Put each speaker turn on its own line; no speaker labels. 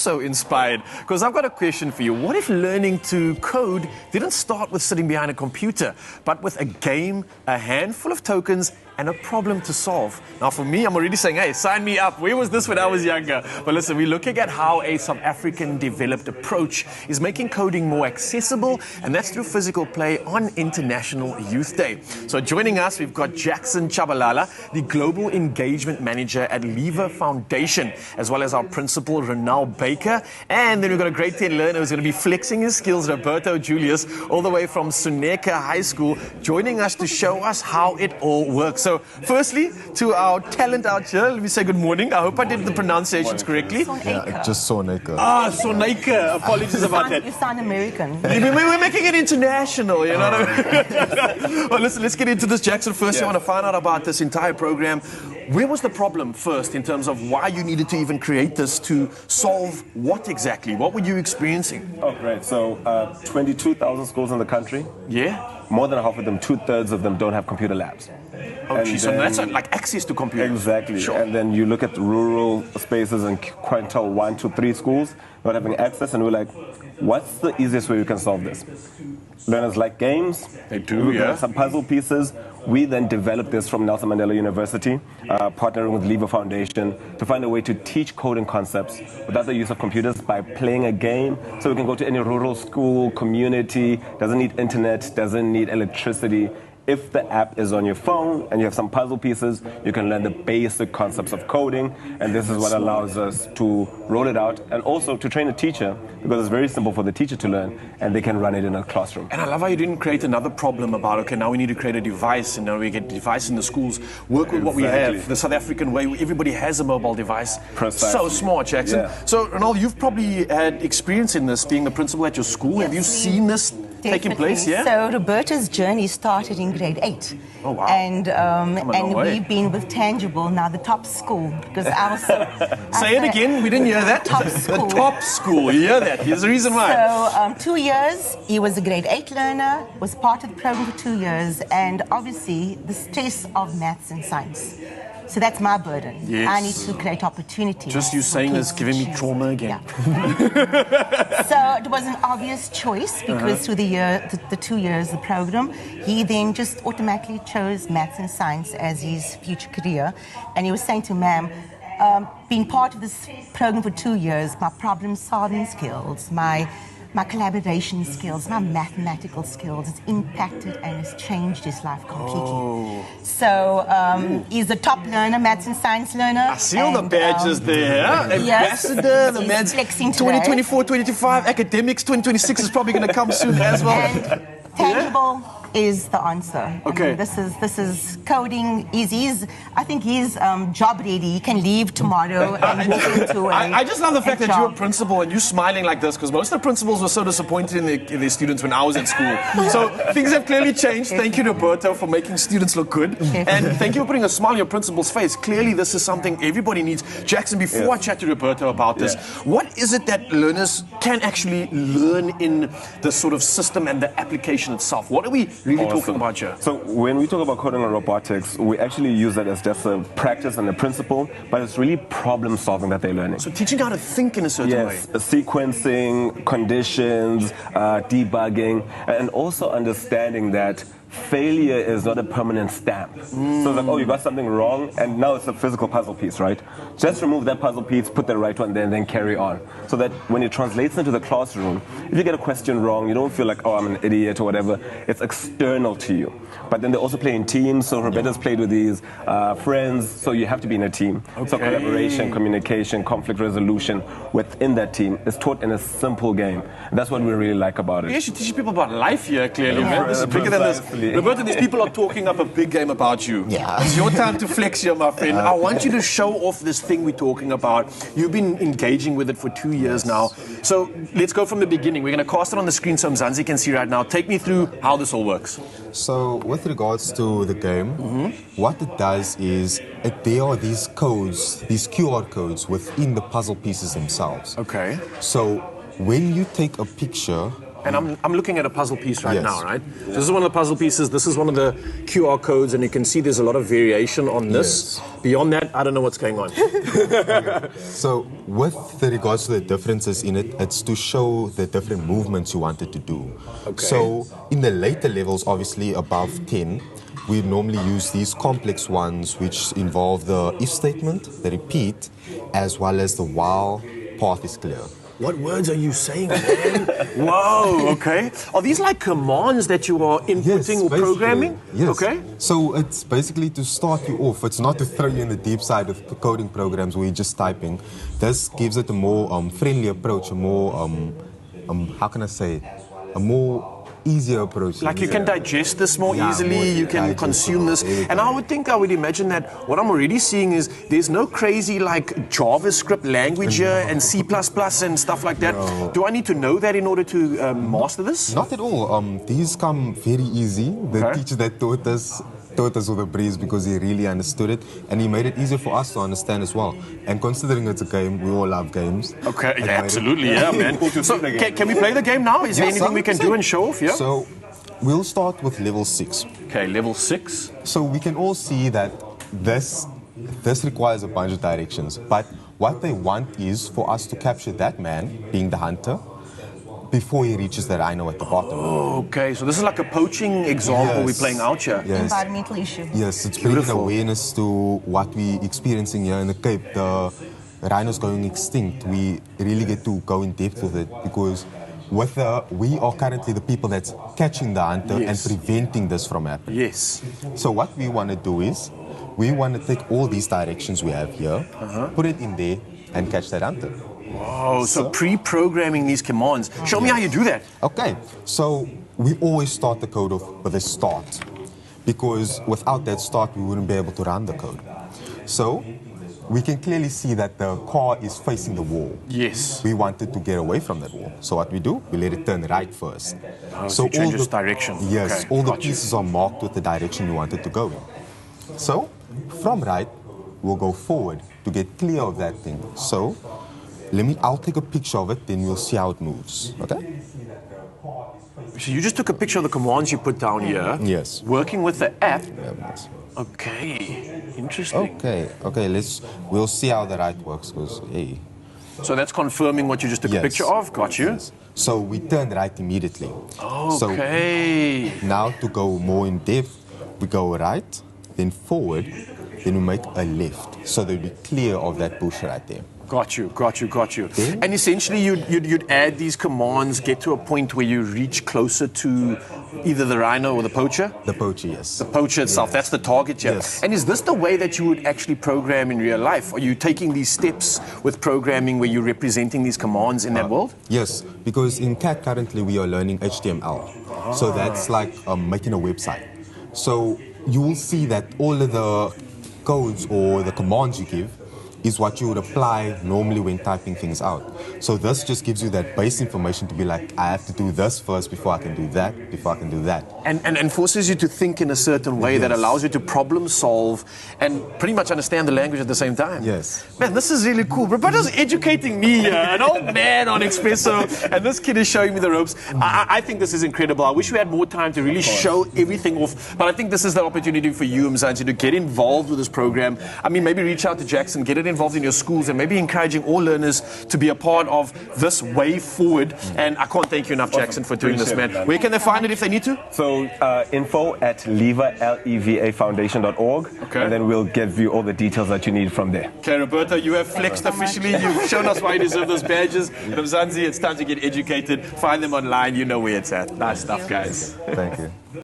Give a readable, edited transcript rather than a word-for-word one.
also inspired, because I've got a question for you. What if learning to code didn't start with sitting behind a computer, but with a game, a handful of tokens, and a problem to solve? Now, for me, I'm already saying, hey, sign me up. Where was this when I was younger? But listen, we're looking at how a South African developed approach is making coding more accessible, and that's through physical play on International Youth Day. So joining us, we've got Tshabalala, the Global Engagement Manager at Lever Foundation, as well as our principal, Ronel Baker. And then we've got a grade 10 learner who's going to be flexing his skills, Roberto Julius, all the way from Suneka High School, joining us to show us how it all works. So firstly, to our talent out here, let me say good morning. I hope I did the pronunciations correctly.
Yeah, just Suneka.
Ah, Suneka. Apologies about that.
You sound American.
We're making it international, you know what I mean? Well, listen, let's get into this, Jackson. First, I want to find out about this entire program. Where was the problem first in terms of why you needed to even create this to solve what exactly? What were you experiencing?
Oh, great. So 22,000 schools in the country.
Yeah?
More than half of them, 2/3 of them don't have computer labs.
Oh, geez, so that's like access to computers.
Exactly.
Sure.
And then you look at rural spaces and quintile 1 to 3 schools not having access, and we're like, what's the easiest way we can solve this? Learners like games.
They do, yeah.
Some puzzle pieces. We then developed this from Nelson Mandela University, partnering with Lever Foundation to find a way to teach coding concepts without the use of computers by playing a game. So we can go to any rural school, community, doesn't need internet, doesn't need electricity. If the app is on your phone and you have some puzzle pieces, you can learn the basic concepts of coding, and this is what allows us to roll it out and also to train a teacher, because it's very simple for the teacher to learn and they can run it in a classroom.
And I love how you didn't create another problem about, okay, now we need to create a device, and now we get a device in the schools. Work with what we have, the South African way, where everybody has a mobile device.
Precisely.
So smart, Jackson.
Yeah.
So, Ronel, you've probably had experience in this, being the principal at your school. Have you seen this taking place? Yeah.
So Roberto's journey started in grade 8.
Oh, wow.
And we've been with Tangible, now the top school, because I was
Say it again, we didn't hear that.
Top school.
The top school, you hear that? Here's the reason why.
So 2 years, he was a grade 8 learner, was part of the program for 2 years, and obviously the stress of maths and science. So that's my burden.
Yes.
I need to create opportunities.
Just you saying this, giving me trauma again.
Yeah. So it was an obvious choice, because through the 2 years of the program, he then just automatically chose maths and science as his future career. And he was saying to ma'am, being part of this program for 2 years, my problem-solving skills, my collaboration skills, my mathematical skills, it's impacted and has changed his life completely.
Oh.
So he's a top learner, maths and science learner.
I see all the badges there. Ambassador, the man's 2024, 2025, academics, 2026 is probably going to come soon as well.
And Tangible is the answer.
Okay.
I mean, this is coding. I think he's job ready. He can leave tomorrow and walk into
I just love the fact that you're a principal and you're smiling like this, because most of the principals were so disappointed in their students when I was at school. So things have clearly changed. Thank you, Roberto, for making students look good. And thank you for putting a smile on your principal's face. Clearly, this is something everybody needs. Jackson, before I chat to Roberto about this, what is it that learners can actually learn in the sort of system and the application itself? What are we really talking about here?
So when we talk about coding and robotics, we actually use that as just a practice and a principle, but it's really problem solving that they're learning.
So teaching how to think in a certain way.
Yes, sequencing, conditions, debugging, and also understanding that failure is not a permanent stamp. So it's like, oh, you got something wrong, and now it's a physical puzzle piece, right? Just remove that puzzle piece, put the right one there, and then carry on. So that when it translates into the classroom, if you get a question wrong, you don't feel like, oh, I'm an idiot or whatever. It's external to you. But then they also play in teams, so Roberto's played with these friends, so you have to be in a team. Okay. So collaboration, communication, conflict resolution within that team is taught in a simple game. And that's what we really like about it.
You should teach people about life here, clearly, man. This is bigger than this. Roberto, these people are talking up a big game about you.
Yeah.
It's your time to flex here, my friend. I want you to show off this thing we're talking about. You've been engaging with it for 2 years now. So let's go from the beginning. We're going to cast it on the screen so Mzansi can see right now. Take me through how this all works.
So with regards to the game, what it does is there are these codes, these QR codes within the puzzle pieces themselves.
Okay.
So when you take a picture
And I'm looking at a puzzle piece right
Yes.
now, right? So this is one of the puzzle pieces. This is one of the QR codes, and you can see there's a lot of variation on this.
Yes.
Beyond that, I don't know what's going on.
So with the regards to the differences in it, it's to show the different movements you wanted to do.
Okay.
So in the later levels, obviously above 10, we normally use these complex ones which involve the if statement, the repeat, as well as the while path is clear.
What words are you saying, man? Whoa, okay. Are these like commands that you are inputting or
basically.
programming?
Yes.
Okay.
So it's basically to start you off. It's not to throw you in the deep side of coding programs where you're just typing. This gives it a more friendly approach, a more, how can I say, a more easier approach.
Like you can digest this more
Yeah,
easily,
more
you can consume this.
digestible,
And I would imagine that what I'm already seeing is there's no crazy like JavaScript language here and C++ and stuff like that.
No.
Do I need to know that in order to master this?
Not at all. These come very easy. The
Okay.
teacher that taught us with a breeze because he really understood it and he made it easier for us to understand as well. And considering it's a game, we all love games.
Okay,
It
yeah,
made it-
absolutely, yeah, man. So can we play the game now? Is there anything we can do and show off? Yeah.
So we'll start with level 6.
Okay, level 6.
So we can all see that this requires a bunch of directions. But what they want is for us to capture that man, being the hunter, before he reaches the rhino at the bottom.
Okay, so this is like a poaching example
Yes.
we're playing out here.
Yes.
Environmental issue.
Yes, it's bringing
Beautiful.
awareness to what we're experiencing here in the Cape. The rhinos going extinct. We really get to go in depth with it because we are currently the people that's catching the hunter
Yes.
and preventing this from happening.
Yes.
So what we want to do is we want to take all these directions we have here, put it in there, and catch that hunter.
Oh, so pre-programming these commands. Show me how you do that.
Okay, so we always start the code off with a start because without that start, we wouldn't be able to run the code. So we can clearly see that the car is facing the wall.
Yes.
We wanted to get away from that wall. So what we do, we let it turn right first.
So you change its direction.
Yes,
Okay,
all the
got you.
pieces are marked with the direction you wanted to go in. So from right, we'll go forward to get clear of that thing. So I'll take a picture of it, then we'll see how it moves. Okay?
So you just took a picture of the commands you put down here.
Yes.
Working with the app.
Yes.
Okay. Interesting.
Okay, we'll see how the right works because, hey.
So that's confirming what you just took a
Yes.
picture of. Got you.
Yes. So we turned right immediately.
Okay.
So now to go more in depth, we go right, then forward, then we make a left. So that we're clear of that bush right there.
Got you.
Okay.
And essentially you'd add these commands, get to a point where you reach closer to either the rhino or the poacher?
The poacher, yes.
The poacher itself, that's the target here.
Yes.
And is this the way that you would actually program in real life? Are you taking these steps with programming where you're representing these commands in that world?
Yes, because in CAT currently we are learning HTML. So that's like making a website. So you will see that all of the codes or the commands you give is what you would apply normally when typing things out. So this just gives you that base information to be like, I have to do this first before I can do that, before I can do that.
And forces you to think in a certain way that
Yes.
allows you to problem solve and pretty much understand the language at the same time.
Yes.
Man, this is really cool. Roberto's educating me here, an old man on Expresso, and this kid is showing me the ropes. I think this is incredible. I wish we had more time to really show everything off, but I think this is the opportunity for you, Mzansi, to get involved with this program. I mean, maybe reach out to Jackson, get it involved in your schools, and maybe encouraging all learners to be a part of this way forward. And I can't thank you enough, Jackson, for doing this, man. Where can they find it if they need to?
So info at levafoundation.org,
Okay.
and then we'll give you all the details that you need from there.
Okay, Roberto, you have flexed officially. You've shown us why you deserve those badges. Mzansi, it's time to get educated. Find them online. You know where it's at. Nice stuff, guys.
Thank you.